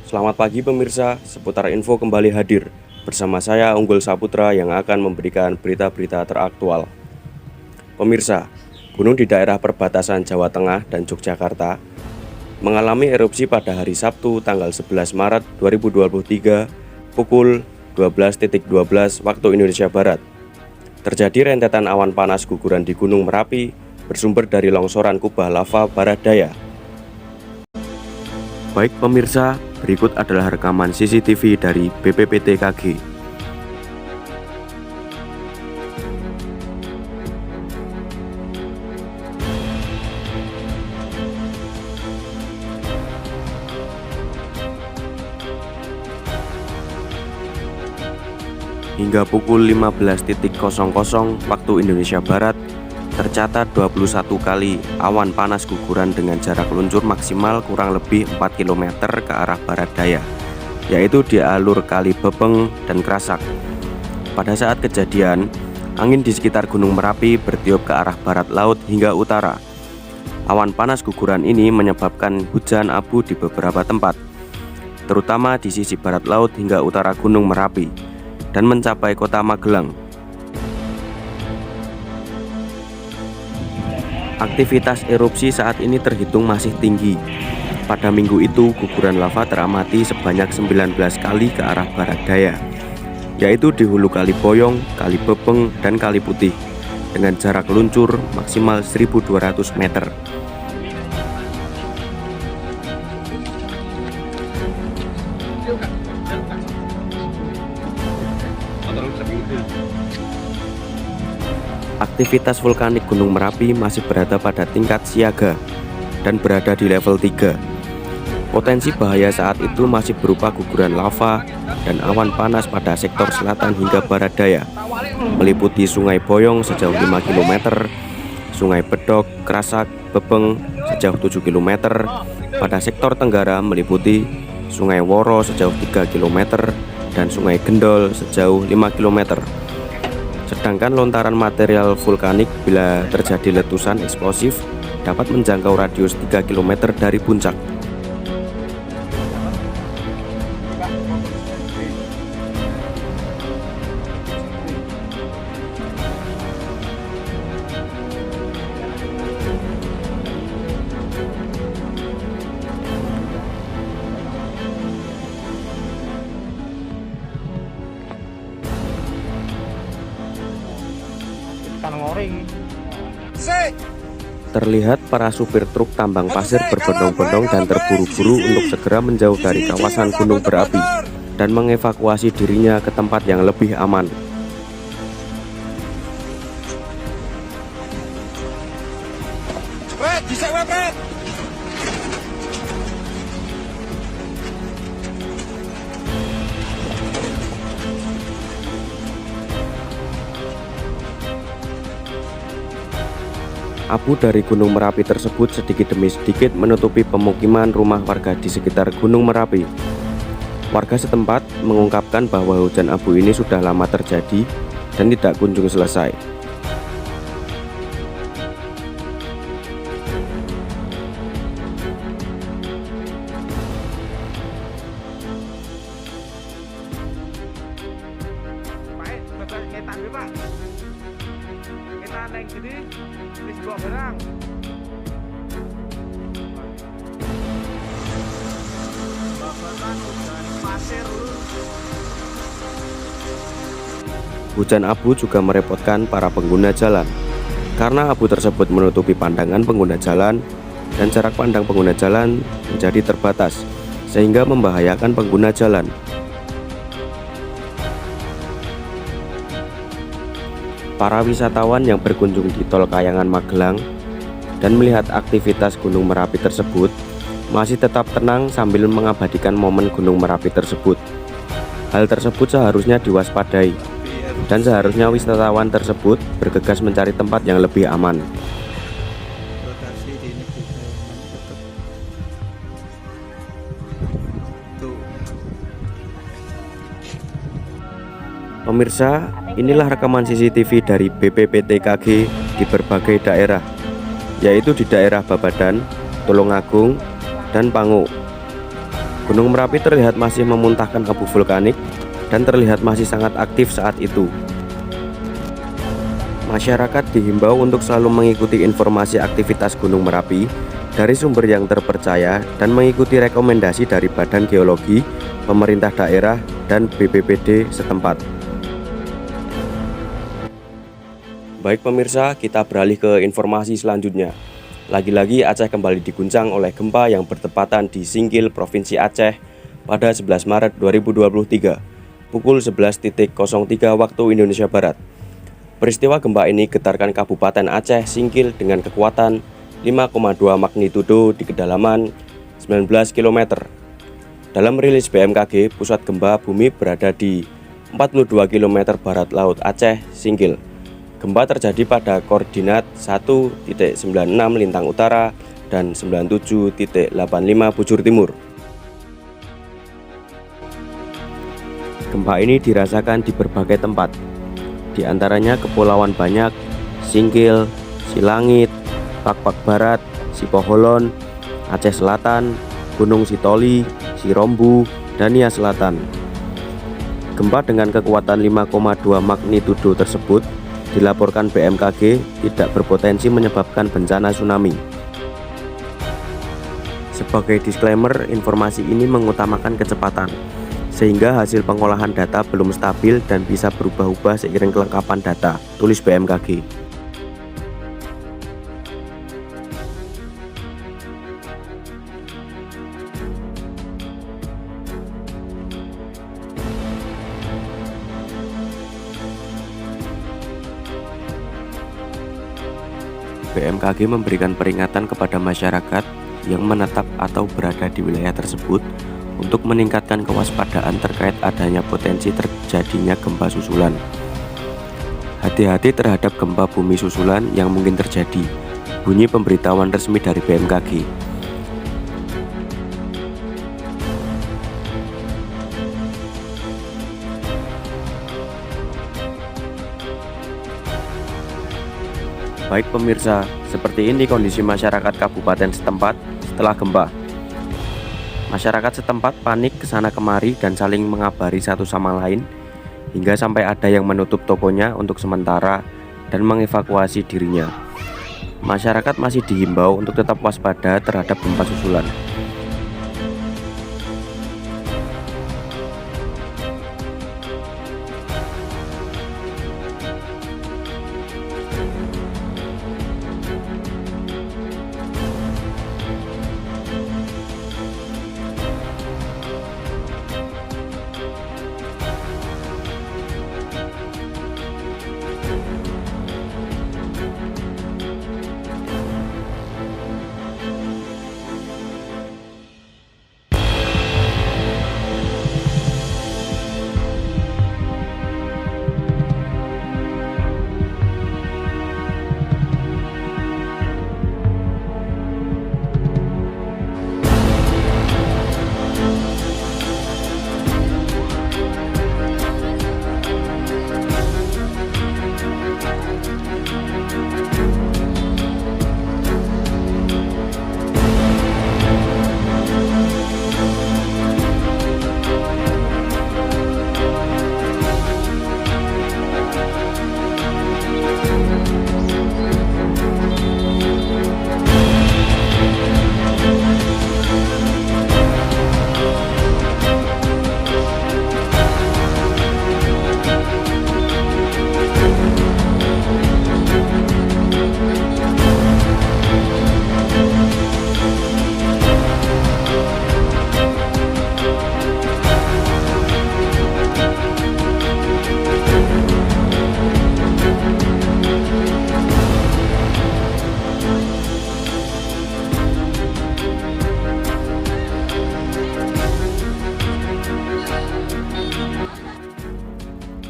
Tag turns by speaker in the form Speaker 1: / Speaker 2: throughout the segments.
Speaker 1: Selamat pagi pemirsa, seputar info kembali hadir bersama saya Unggul Saputra yang akan memberikan berita-berita teraktual. Pemirsa, gunung di daerah perbatasan Jawa Tengah dan Yogyakarta mengalami erupsi pada hari Sabtu tanggal 11 Maret 2023 pukul 12.12 waktu Indonesia Barat. Terjadi rentetan awan panas guguran di Gunung Merapi bersumber dari longsoran kubah lava barat daya. Baik pemirsa, berikut adalah rekaman CCTV dari BPPTKG. Hingga pukul 15.00 waktu Indonesia Barat, tercatat 21 kali awan panas guguran dengan jarak luncur maksimal kurang lebih 4 km ke arah barat daya, yaitu di alur Kali Bebeng dan Krasak. Pada saat kejadian, angin di sekitar Gunung Merapi bertiup ke arah barat laut hingga utara. Awan panas guguran ini menyebabkan hujan abu di beberapa tempat, terutama di sisi barat laut hingga utara Gunung Merapi, dan mencapai kota Magelang. Aktivitas erupsi saat ini terhitung masih tinggi. Pada minggu itu, guguran lava teramati sebanyak 19 kali ke arah barat daya, yaitu di hulu Kali Boyong, Kali Bebeng, dan Kali Putih, dengan jarak luncur maksimal 1.200 meter. Aktivitas vulkanik Gunung Merapi masih berada pada tingkat siaga dan berada di level 3. Potensi bahaya saat itu masih berupa guguran lava dan awan panas pada sektor selatan hingga barat daya, meliputi Sungai Boyong sejauh 5 km, Sungai Bedok, Krasak, Bebeng sejauh 7 km, pada sektor tenggara meliputi Sungai Woro sejauh 3 km, dan Sungai Gendol sejauh 5 km. Sedangkan lontaran material vulkanik bila terjadi letusan eksplosif dapat menjangkau radius 3 km dari puncak. Terlihat para supir truk tambang pasir berbondong-bondong dan terburu-buru untuk segera menjauh dari kawasan gunung berapi dan mengevakuasi dirinya ke tempat yang lebih aman. Abu dari Gunung Merapi tersebut sedikit demi sedikit menutupi pemukiman rumah warga di sekitar Gunung Merapi. Warga setempat mengungkapkan bahwa hujan abu ini sudah lama terjadi dan tidak kunjung selesai. Hujan abu juga merepotkan para pengguna jalan, karena abu tersebut menutupi pandangan pengguna jalan dan jarak pandang pengguna jalan menjadi terbatas, sehingga membahayakan pengguna jalan. Para wisatawan yang berkunjung di Tol Kayangan Magelang dan melihat aktivitas Gunung Merapi tersebut masih tetap tenang sambil mengabadikan momen Gunung Merapi tersebut. Hal tersebut seharusnya diwaspadai, dan seharusnya wisatawan tersebut bergegas mencari tempat yang lebih aman. Pemirsa, inilah rekaman CCTV dari BPPTKG di berbagai daerah, yaitu di daerah Babadan, Tulungagung, dan Panguk. Gunung Merapi terlihat masih memuntahkan abu vulkanik dan terlihat masih sangat aktif saat itu. Masyarakat dihimbau untuk selalu mengikuti informasi aktivitas Gunung Merapi dari sumber yang terpercaya dan mengikuti rekomendasi dari Badan Geologi, pemerintah daerah, dan BPBD setempat. Baik pemirsa, kita beralih ke informasi selanjutnya. Lagi-lagi Aceh kembali diguncang oleh gempa yang bertepatan di Singkil, Provinsi Aceh pada 11 Maret 2023, pukul 11.03 waktu Indonesia Barat. Peristiwa gempa ini getarkan Kabupaten Aceh Singkil dengan kekuatan 5,2 magnitudo di kedalaman 19 km. Dalam rilis BMKG, pusat gempa bumi berada di 42 km barat laut Aceh Singkil. Gempa terjadi pada koordinat 1.96 lintang utara dan 97.85 bujur timur. Gempa ini dirasakan di berbagai tempat, di antaranya Kepulauan Banyak, Singkil, Silangit, Pakpak Barat, Sipoholon, Aceh Selatan, Gunung Sitoli, Sirombu, dan Nia Selatan. Gempa dengan kekuatan 5,2 magnitudo tersebut dilaporkan BMKG tidak berpotensi menyebabkan bencana tsunami. Sebagai disclaimer, informasi ini mengutamakan kecepatan, sehingga hasil pengolahan data belum stabil dan bisa berubah-ubah seiring kelengkapan data, tulis BMKG. BMKG memberikan peringatan kepada masyarakat yang menetap atau berada di wilayah tersebut untuk meningkatkan kewaspadaan terkait adanya potensi terjadinya gempa susulan. Hati-hati terhadap gempa bumi susulan yang mungkin terjadi, bunyi pemberitahuan resmi dari BMKG. Baik pemirsa, seperti ini kondisi masyarakat kabupaten setempat setelah gempa. Masyarakat setempat panik kesana kemari dan saling mengabari satu sama lain, hingga sampai ada yang menutup tokonya untuk sementara dan mengevakuasi dirinya. Masyarakat masih dihimbau untuk tetap waspada terhadap gempa susulan.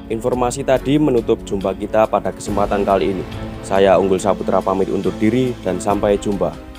Speaker 1: Informasi tadi menutup jumpa kita pada kesempatan kali ini. Saya Unggul Saputra pamit undur diri dan sampai jumpa.